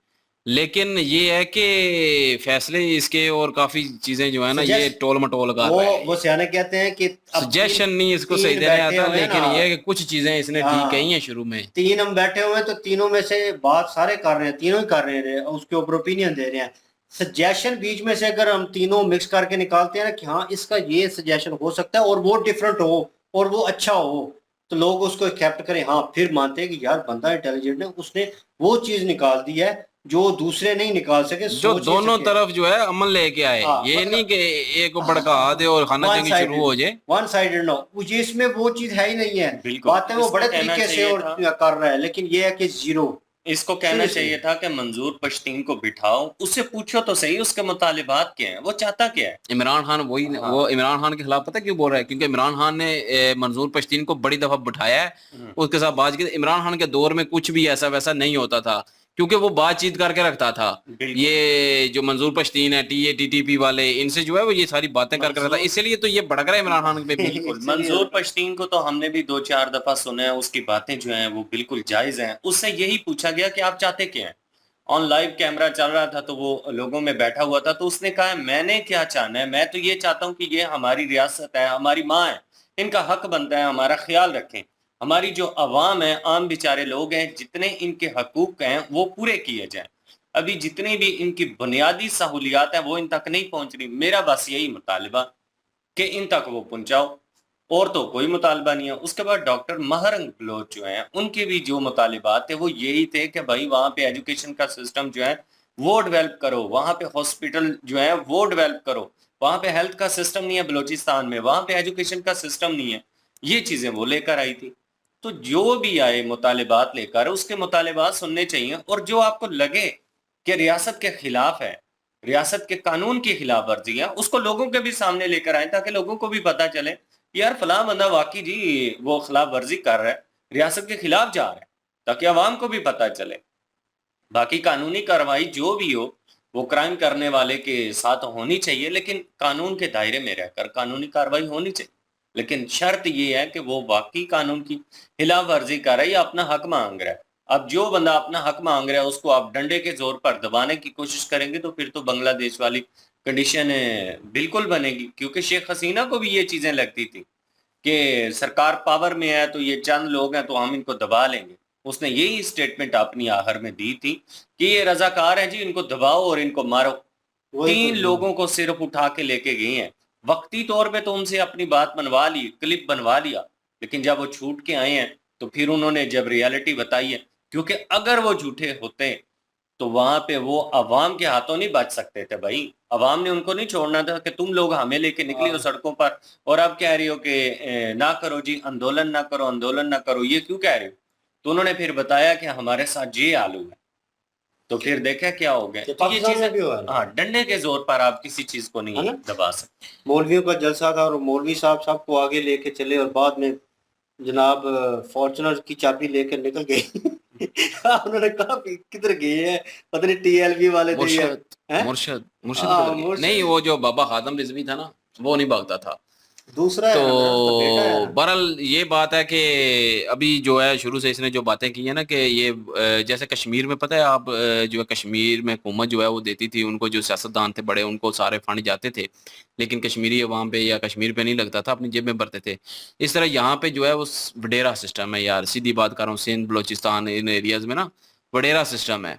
لیکن یہ ہے کہ فیصلے اس کے اور کافی چیزیں جو ہے نا یہ ٹول مٹول کر رہے ہیں. وہ سیانے کہتے ہیں کہ سجیشن نہیں اس کو صحیح دینے آتا, لیکن یہ ہے کہ کچھ چیزیں اس نے ٹھیک کہی ہیں شروع میں. تین ہم بیٹھے ہوئے ہیں تو تینوں میں سے بات سارے کر رہے ہیں, تینوں ہی کر رہے ہیں, اس کے اوپر اوپینین دے رہے ہیں. سجیشن بیچ میں سے اگر ہم تینوں مکس کر کے نکالتے ہیں نا کہ ہاں اس کا یہ سجیشن ہو سکتا ہے, اور وہ ڈیفرنٹ ہو اور وہ اچھا ہو, تو لوگ اس کو ایکسیپٹ کریں. ہاں پھر مانتے ہیں کہ یار بندہ انٹیلیجنٹ ہے, اس نے وہ چیز نکال دی ہے جو دوسرے نہیں نکال سکے, جو دونوں طرف جو ہے عمل لے کے آئے. یہ نہیں کہ ایک کو بڑکا دے اور خانہ جنگی شروع ہو جائے. ون سائیڈڈ نو, اس میں وہ چیز ہے ہی نہیں ہے. باتیں وہ بڑے طریقے سے اور کر رہا ہے, لیکن یہ ہے کہ زیرو. اس کو کہنا چاہیے تھا کہ منظور پشتین کو بٹھاؤ, اس سے پوچھو تو صحیح اس کے مطالبات کیا ہیں, وہ چاہتا کیا ہے. عمران خان وہ عمران خان کے خلاف پتہ کیوں بول رہا ہے, کیونکہ عمران خان نے منظور پشتین کو بڑی دفعہ بٹھایا ہے, اس کے ساتھ بات کی. عمران خان کے دور میں کچھ بھی ایسا ویسا نہیں ہوتا تھا, کیونکہ وہ بات چیت کر کے رکھتا تھا. یہ جو منظور پشتین ہے, ٹی ٹی پی والے, ان سے جو ہے وہ یہ ساری باتیں کر کے رکھتا, اسی لیے تو یہ بھڑک رہا ہے عمران خان پہ. بالکل منظور پشتین کو تو ہم نے بھی 2-4 دفعہ سنا ہے, اس کی باتیں جو ہیں وہ بالکل جائز ہیں. اس سے یہی پوچھا گیا کہ آپ چاہتے کیا ہیں. آن لائیو کیمرہ چل رہا تھا تو وہ لوگوں میں بیٹھا ہوا تھا, تو اس نے کہا میں نے کیا چاہنا ہے, میں تو یہ چاہتا ہوں کہ یہ ہماری ریاست ہے, ہماری ماں ہے, ان کا حق بنتا ہے ہمارا خیال رکھیں. ہماری جو عوام ہے, عام بیچارے لوگ ہیں, جتنے ان کے حقوق ہیں وہ پورے کیے جائیں. ابھی جتنی بھی ان کی بنیادی سہولیات ہیں وہ ان تک نہیں پہنچ رہی. میرا بس یہی مطالبہ کہ ان تک وہ پہنچاؤ, اور تو کوئی مطالبہ نہیں ہے. اس کے بعد ڈاکٹر مہرنگ بلوچ جو ہیں, ان کے بھی جو مطالبات تھے وہ یہی تھے کہ بھائی وہاں پہ ایجوکیشن کا سسٹم جو ہے وہ ڈیولپ کرو, وہاں پہ ہاسپٹل جو ہے وہ ڈیولپ کرو. وہاں پہ ہیلتھ کا سسٹم نہیں ہے بلوچستان میں, وہاں پہ ایجوکیشن کا سسٹم نہیں ہے. یہ چیزیں وہ لے کر آئی تھی. تو جو بھی آئے مطالبات لے کر, اس کے مطالبات سننے چاہیے, اور جو آپ کو لگے کہ ریاست کے خلاف ہے, ریاست کے قانون کی خلاف ورزی ہے, اس کو لوگوں کے بھی سامنے لے کر آئیں, تاکہ لوگوں کو بھی پتا چلے یار فلاں بندہ واقعی جی وہ خلاف ورزی کر رہا ہے, ریاست کے خلاف جا رہا ہے, تاکہ عوام کو بھی پتا چلے. باقی قانونی کارروائی جو بھی ہو وہ کرائم کرنے والے کے ساتھ ہونی چاہیے, لیکن قانون کے دائرے میں رہ کر قانونی کارروائی ہونی چاہیے. لیکن شرط یہ ہے کہ وہ واقعی قانون کی خلاف ورزی کر رہا ہے یا اپنا حق مانگ رہا ہے. اب جو بندہ اپنا حق مانگ رہا ہے اس کو آپ ڈنڈے کے زور پر دبانے کی کوشش کریں گے تو پھر تو بنگلہ دیش والی کنڈیشن بالکل بنے گی. کیونکہ شیخ حسینہ کو بھی یہ چیزیں لگتی تھی کہ سرکار پاور میں ہے تو یہ چند لوگ ہیں تو ہم ان کو دبا لیں گے. اس نے یہی اسٹیٹمنٹ اپنی آخر میں دی تھی کہ یہ رضاکار ہیں جی، ان کو دباؤ اور ان کو مارو. وہی تو 3 لوگوں کو صرف اٹھا کے لے کے گئے ہیں. وقتی طور پہ تو ان سے اپنی بات بنوا لی، کلپ بنوا لیا، لیکن جب وہ چھوٹ کے آئے ہیں تو پھر انہوں نے جب ریالٹی بتائی ہے، کیونکہ اگر وہ جھوٹے ہوتے تو وہاں پہ وہ عوام کے ہاتھوں نہیں بچ سکتے تھے بھائی. عوام نے ان کو نہیں چھوڑنا تھا کہ تم لوگ ہمیں لے کے نکلی ہو سڑکوں پر اور اب کہہ رہی ہو کہ نہ کرو جی، آندولن نہ کرو، آندولن نہ کرو. یہ کیوں کہہ رہے ہو؟ تو انہوں نے پھر بتایا کہ ہمارے ساتھ یہ آلو ہے. تو پھر دیکھا کیا ہو گیا. یہ تو یہ پاکستان میں بھی چیزیں ہوا ہے ہاں، ڈنڈے کے زور پر آپ کسی چیز کو ہے نہیں نا؟ دبا سکتے. مولویوں کا جلسہ تھا اور مولوی صاحب سب کو آگے لے کے چلے اور بعد میں جناب فارچونر کی چابی لے کر نکل گئے. انہوں نے کہا کہ کدھر گئے ہیں، پتہ نہیں ٹی ایل بی والے تھے یہ. مرشد ہاں، کدھر گئے؟ مرشد نہیں، وہ جو بابا خاتم رضوی تھا نا، وہ نہیں بھاگتا تھا. دوسرا ہے عمران کا بیٹا ہے. تو بہرحال یہ بات ہے کہ ابھی جو ہے شروع سے اس نے جو باتیں کی ہیں نا کہ یہ جیسے کشمیر میں پتہ ہے آپ جو ہے کشمیر میں حکومت جو ہے وہ دیتی تھی ان کو، جو سیاستدان تھے بڑے ان کو سارے فنڈ جاتے تھے، لیکن کشمیری عوام پہ یا کشمیر پہ نہیں لگتا تھا، اپنی جیب میں بھرتے تھے. اس طرح یہاں پہ جو ہے وہ وڈیرا سسٹم ہے یار، سیدھی بات کر رہا ہوں، سندھ بلوچستان ان ایریاز میں نا وڈیرا سسٹم ہے،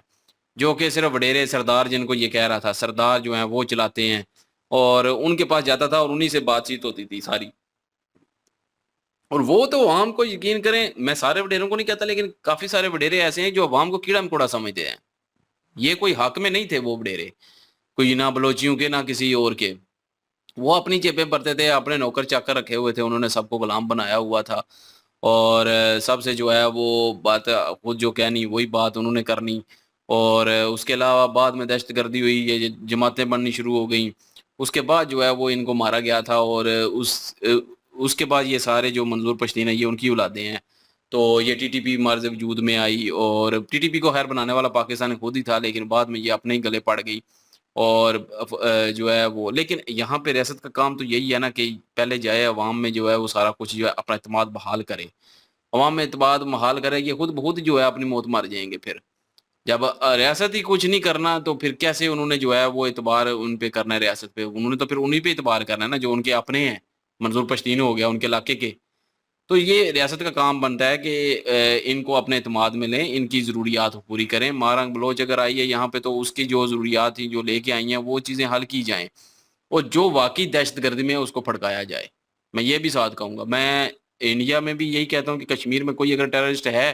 جو کہ صرف وڈیرے سردار، جن کو یہ کہہ رہا تھا سردار جو ہیں وہ چلاتے ہیں، اور ان کے پاس جاتا تھا اور انہی سے بات چیت ہوتی تھی ساری. اور وہ تو عوام کو یقین کریں، میں سارے وڈیروں کو نہیں کہتا لیکن کافی سارے وڈیرے ایسے ہیں جو عوام کو کیڑا مکوڑا سمجھتے ہیں. یہ کوئی حق میں نہیں تھے وہ وڈیرے، کوئی نہ بلوچیوں کے نہ کسی اور کے. وہ اپنی جیبیں بھرتے تھے، اپنے نوکر چاکر رکھے ہوئے تھے، انہوں نے سب کو غلام بنایا ہوا تھا، اور سب سے جو ہے وہ بات خود جو کہنی وہی بات انہوں نے کرنی. اور اس کے علاوہ بعد میں دہشت گردی ہوئی، یہ جماعتیں بننی شروع ہو گئیں. اس کے بعد جو ہے وہ ان کو مارا گیا تھا، اور اس کے بعد یہ سارے جو منظور پشتین ہیں یہ ان کی اولادیں ہیں. تو یہ ٹی ٹی پی مرض وجود میں آئی، اور ٹی ٹی پی کو خیر بنانے والا پاکستان خود ہی تھا، لیکن بعد میں یہ اپنے ہی گلے پڑ گئی. اور جو ہے وہ، لیکن یہاں پہ ریاست کا کام تو یہی ہے نا کہ پہلے جائے عوام میں جو ہے وہ سارا کچھ جو ہے اپنا اعتماد بحال کرے. عوام میں اعتماد بحال کرے، یہ خود بخود جو ہے اپنی موت مار جائیں گے. پھر جب ریاست ہی کچھ نہیں کرنا تو پھر کیسے انہوں نے جو ہے وہ اعتبار ان پہ کرنا ہے ریاست پہ؟ انہوں نے تو پھر انہی پہ اعتبار کرنا ہے نا جو ان کے اپنے ہیں. منظور پشتین ہو گیا ان کے علاقے کے. تو یہ ریاست کا کام بنتا ہے کہ ان کو اپنے اعتماد میں لیں، ان کی ضروریات پوری کریں. مارنگ بلوچ اگر آئی ہے یہاں پہ تو اس کی جو ضروریات تھیں جو لے کے آئی ہیں وہ چیزیں حل کی جائیں، اور جو واقعی دہشت گردی میں ہے اس کو پھڑکایا جائے. میں یہ بھی ساتھ کہوں گا، میں انڈیا میں بھی یہی کہتا ہوں کہ کشمیر میں کوئی اگر ٹیررسٹ ہے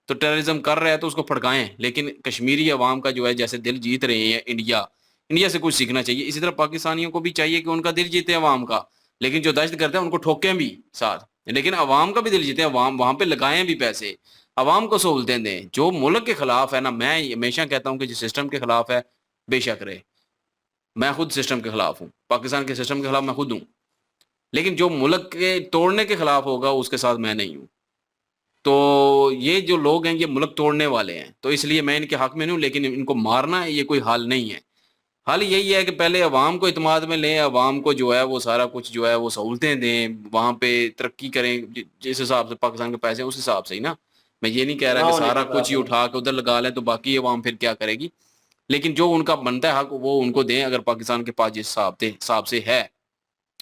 تو ٹیررزم کر رہا ہے تو اس کو پھڑکائیں، لیکن کشمیری عوام کا جو ہے جیسے دل جیت رہے ہیں انڈیا سے کچھ سیکھنا چاہیے. اسی طرح پاکستانیوں کو بھی چاہیے کہ ان کا دل جیتے عوام کا، لیکن جو دہشت گرد ہیں ان کو ٹھوکیں بھی ساتھ، لیکن عوام کا بھی دل جیتے ہیں. عوام وہاں پہ لگائیں بھی پیسے، عوام کو سہولتیں دیں. جو ملک کے خلاف ہے نا، میں ہمیشہ کہتا ہوں کہ جس سسٹم کے خلاف ہے بے شک رہے. میں خود سسٹم کے خلاف ہوں، پاکستان کے سسٹم کے خلاف میں خود ہوں، لیکن جو ملک کے توڑنے کے خلاف ہوگا اس کے ساتھ میں نہیں ہوں. تو یہ جو لوگ ہیں یہ ملک توڑنے والے ہیں، تو اس لیے میں ان کے حق میں نہیں ہوں، لیکن ان کو مارنا یہ کوئی حال نہیں ہے. حال یہی ہے کہ پہلے عوام کو اعتماد میں لیں، عوام کو جو ہے وہ سارا کچھ جو ہے وہ سہولتیں دیں، وہاں پہ ترقی کریں جس حساب سے پاکستان کے پیسے ہیں اس حساب سے ہی نا. میں یہ نہیں کہہ رہا کہ سارا کچھ ہی اٹھا کے ادھر لگا لیں تو باقی عوام پھر کیا کرے گی، لیکن جو ان کا بنتا ہے حق وہ ان کو دیں. اگر پاکستان کے پاس جس حساب سے ہے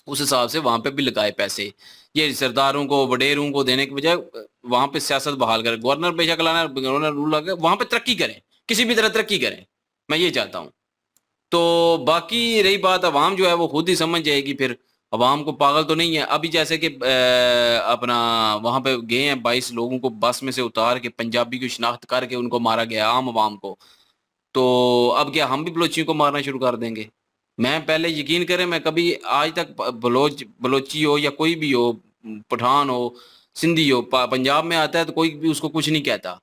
اس حساب سے وہاں پہ بھی لگائے پیسے. یہ سرداروں کو وڈیروں کو دینے کے بجائے وہاں پہ سیاست بحال کرے. گورنر بے شک لانا، گورنر رول لگے، وہاں پہ ترقی کریں، کسی بھی طرح ترقی کریں، میں یہ چاہتا ہوں. تو باقی رہی بات عوام جو ہے وہ خود ہی سمجھ جائے گی. پھر عوام کو پاگل تو نہیں ہے. ابھی جیسے کہ اپنا وہاں پہ گئے ہیں 22 لوگوں کو بس میں سے اتار کے پنجابی کی شناخت کر کے ان کو مارا گیا عام عوام کو. تو اب کیا ہم بھی بلوچیوں کو مارنا شروع کر دیں گے؟ میں پہلے یقین کریں میں کبھی آج تک بلوچی ہو یا کوئی بھی ہو، پٹھان ہو، سندھی ہو، پنجاب میں آتا ہے تو کوئی بھی اس کو کچھ نہیں کہتا.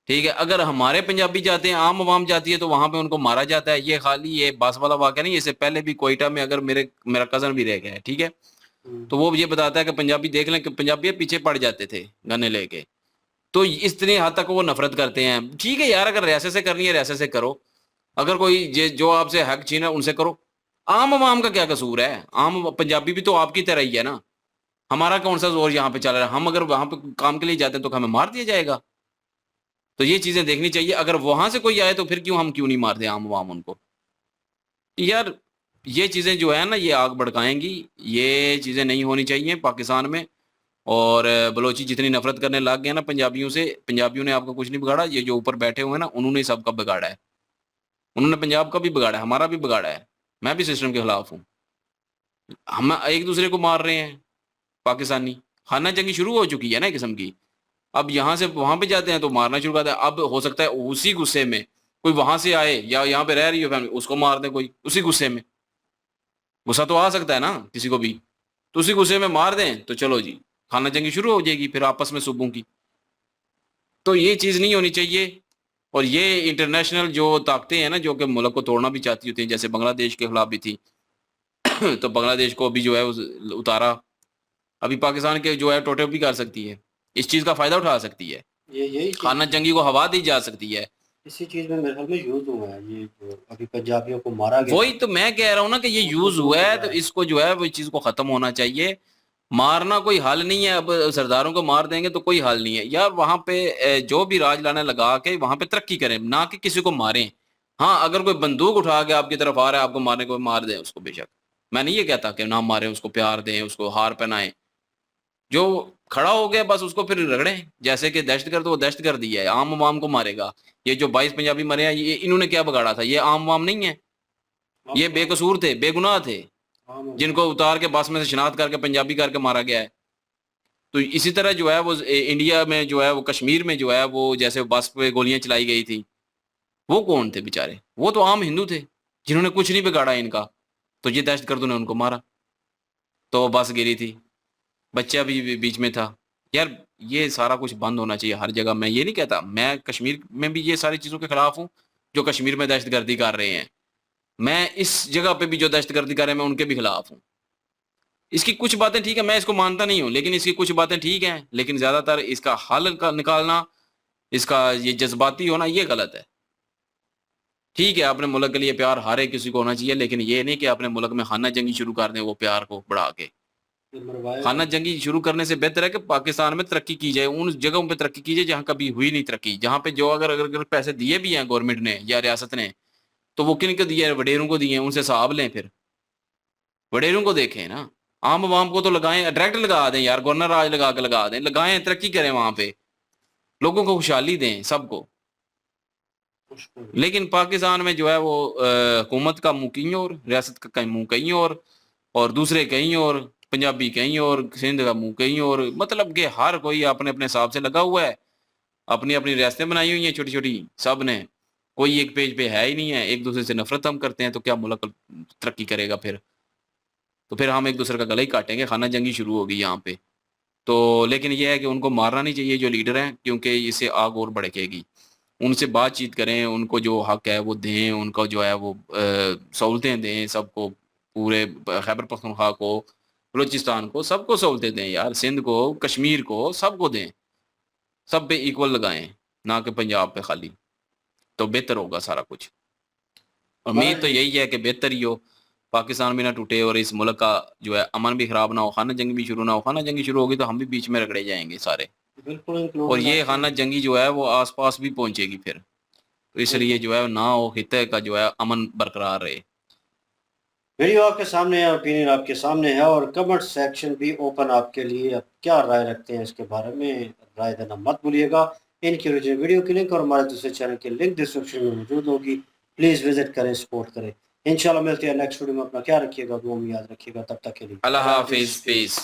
ٹھیک ہے، اگر ہمارے پنجابی جاتے ہیں، عام عوام جاتی ہے تو وہاں پہ ان کو مارا جاتا ہے. یہ خالی یہ باس والا واقعہ نہیں، اس سے پہلے بھی کوئٹہ میں اگر میرا کزن بھی رہ گیا ہے، ٹھیک ہے، تو وہ یہ بتاتا ہے کہ پنجابی دیکھ لیں کہ پنجابی پیچھے پڑ جاتے تھے گنے لے کے. تو اس طرح حد تک وہ نفرت کرتے ہیں. ٹھیک ہے یار، اگر ریاست سے کرنی ہے ریاست سے کرو، اگر کوئی جو آپ سے حق چھینا ان سے کرو. عام عوام کا کیا قصور ہے؟ عام پنجابی بھی تو آپ کی طرح ہی ہے نا. ہمارا کون سا زور یہاں پہ چل رہا ہے؟ ہم اگر وہاں پہ کام کے لیے جاتے ہیں تو ہمیں مار دیا جائے گا. تو یہ چیزیں دیکھنی چاہیے. اگر وہاں سے کوئی آئے تو پھر ہم کیوں نہیں مارتے عام عوام ان کو؟ یار یہ چیزیں جو ہے نا یہ آگ بھڑکائیں گی، یہ چیزیں نہیں ہونی چاہیے پاکستان میں. اور بلوچی جتنی نفرت کرنے لگ گئے نا پنجابیوں سے، پنجابیوں نے آپ کا کچھ نہیں بگاڑا، یہ جو اوپر بیٹھے ہوئے ہیں نا انہوں نے سب کا بگاڑا ہے، انہوں نے پنجاب کا بھی بگاڑا ہے، ہمارا بھی بگاڑا ہے، میں بھی سسٹم کے خلاف ہوں، ہم ایک دوسرے کو مار رہے ہیں پاکستانی، خانہ جنگی شروع ہو چکی ہے نا ایک قسم کی، اب یہاں سے وہاں پہ جاتے ہیں تو مارنا شروع کرتا ہے، اب ہو سکتا ہے اسی غصے میں کوئی وہاں سے آئے یا یہاں پہ رہ رہی ہو فیملی اس کو مار دے، کوئی اسی غصے میں، غصہ تو آ سکتا ہے نا کسی کو بھی، تو اسی غصے میں مار دیں تو چلو جی خانہ جنگی شروع ہو جائے گی پھر آپس میں صوبوں کی، تو یہ چیز نہیں ہونی چاہیے۔ اور یہ انٹرنیشنل جو طاقتیں ہیں نا جو کہ ملک کو توڑنا بھی چاہتی ہوتی ہیں، جیسے بنگلہ دیش کے خلاف بھی تھی تو بنگلہ دیش کو بھی جو ہے اتارا، ابھی پاکستان کے جو ہے ٹوٹل بھی کر سکتی ہے، اس چیز کا فائدہ اٹھا سکتی ہے، یہی خانہ جنگی کو ہوا دی جا سکتی ہے۔ اسی چیز میں میرے خیال میں یوز ہوا ہے، یہ جو ابھی پنجابیوں کو مارا گیا وہی تو میں کہہ رہا ہوں نا کہ یہ اس کو یوز ہوا ہے، تو ہوا ہے۔ اس کو جو ہے وہ چیز کو ختم ہونا چاہیے، مارنا کوئی حل نہیں ہے، اب سرداروں کو مار دیں گے تو کوئی حل نہیں ہے یار، وہاں پہ جو بھی راج لانے لگا کے وہاں پہ ترقی کریں، نہ کہ کسی کو ماریں۔ ہاں اگر کوئی بندوق اٹھا کے آپ کی طرف آ رہا ہے آپ کو مارنے کو، مار دیں اس کو بے شک، میں نہیں یہ کہتا کہ نہ ماریں، اس کو پیار دیں، اس کو ہار پہنائیں، جو کھڑا ہو گیا بس اس کو پھر رگڑیں، جیسے کہ دہشت گرد وہ دہشت گردی ہے، عام عوام کو مارے گا۔ یہ جو 22 پنجابی مرے ہیں یہ انہوں نے کیا بگاڑا تھا؟ یہ عام عوام نہیں ہے، یہ بے قصور تھے، بے گناہ تھے، جن کو اتار کے بس میں سے شناخت کر کے پنجابی کر کے مارا گیا ہے۔ تو اسی طرح جو ہے وہ انڈیا میں جو ہے وہ کشمیر میں جو ہے وہ جیسے بس پہ گولیاں چلائی گئی تھی، وہ کون تھے بیچارے؟ وہ تو عام ہندو تھے جنہوں نے کچھ نہیں بگاڑا ان کا، تو یہ دہشت گردوں نے ان کو مارا، تو وہ بس گری تھی، بچہ بھی بیچ میں تھا۔ یار یہ سارا کچھ بند ہونا چاہیے ہر جگہ، میں یہ نہیں کہتا، میں کشمیر میں بھی یہ ساری چیزوں کے خلاف ہوں جو کشمیر میں دہشت گردی کر رہے ہیں، میں اس جگہ پہ بھی جو دہشت گردی کر رہے ہیں میں ان کے بھی خلاف ہوں۔ اس کی کچھ باتیں ٹھیک ہے، میں اس کو مانتا نہیں ہوں، لیکن اس کی کچھ باتیں ٹھیک ہیں، لیکن زیادہ تر اس کا حل نکالنا، اس کا یہ جذباتی ہونا یہ غلط ہے۔ ٹھیک ہے اپنے ملک کے لیے پیار ہر ایک کسی کو ہونا چاہیے، لیکن یہ نہیں کہ اپنے ملک میں خانہ جنگی شروع کر دیں وہ پیار کو بڑھا کے۔ خانہ جنگی شروع کرنے سے بہتر ہے کہ پاکستان میں ترقی کی جائے، ان جگہوں پہ ترقی کی جائے جہاں کبھی ہوئی نہیں ترقی، جہاں پہ جو اگر پیسے دیے بھی ہیں گورنمنٹ نے یا ریاست نے تو وہ کن کو دیے؟ وڈیروں کو دیے، ان سے حساب لیں، پھر وڈیروں کو دیکھیں نا، عام عوام کو تو لگائیں، ڈائریکٹ لگا دیں یار، گورنر راج لگا کے لگا دیں، لگائیں، ترقی کریں، وہاں پہ لوگوں کو خوشحالی دیں سب کو۔ لیکن پاکستان میں جو ہے وہ حکومت کا منہ کہیں اور، ریاست کا منہ کہیں اور دوسرے کہیں اور، پنجابی کہیں اور، سندھ کا منہ کہیں اور، مطلب کہ ہر کوئی اپنے اپنے حساب سے لگا ہوا ہے، اپنی اپنی ریاستیں بنائی ہوئی ہیں چھوٹی چھوٹی سب نے، کوئی ایک پیج پہ ہے ہی نہیں ہے، ایک دوسرے سے نفرت ہم کرتے ہیں تو کیا ملک ترقی کرے گا پھر؟ تو پھر ہم ایک دوسرے کا گلا ہی کاٹیں گے، خانہ جنگی شروع ہوگی یہاں پہ تو۔ لیکن یہ ہے کہ ان کو مارنا نہیں چاہیے جو لیڈر ہیں، کیونکہ اس سے آگ اور بھڑکے گی، ان سے بات چیت کریں، ان کو جو حق ہے وہ دیں، ان کو جو ہے وہ سہولتیں دیں، سب کو، پورے خیبر پختونخوا کو، بلوچستان کو، سب کو سہولتیں دیں یار، سندھ کو، کشمیر کو، سب کو دیں، سب پہ ایکول لگائیں، نہ کہ پنجاب پہ خالی، تو بہتر ہوگا سارا کچھ۔ امید تو یہی ہے کہ بہتر ہی ہو، پاکستان بھی نہ ٹوٹے اور اس ملک کا جو ہے امن بھی خراب نہ ہو، خانہ جنگی بھی شروع نہ ہو، خانہ جنگی شروع ہوگی تو ہم بھی بیچ میں رگڑے جائیں گے سارے، بالکل، اور یہ خانہ جنگی جو ہے وہ آس پاس بھی پہنچے گی پھر، تو اس لیے جو ہے نہ ہو، خطے کا جو ہے امن برقرار رہے۔ ویڈیو آپ کے سامنے ہے، اوپینین آپ کے سامنے ہے، اور کمنٹ سیکشن بھی اوپن آپ کے لیے، آپ کیا رائے رکھتے ہیں اس کے بارے میں، رائے دینا مت بھولیے گا۔ ان کی اوریجنل ویڈیو کی لنک اور ہمارے دوسرے چینل کی لنک ڈسکرپشن میں موجود ہوگی، پلیز وزٹ کریں، سپورٹ کریں۔ انشاءاللہ ملتے ہیں نیکسٹ ویڈیو میں، اپنا خیال رکھیے گا، دعا میں یاد رکھیے گا، تب تک کے لیے اللہ حافظ، پیس۔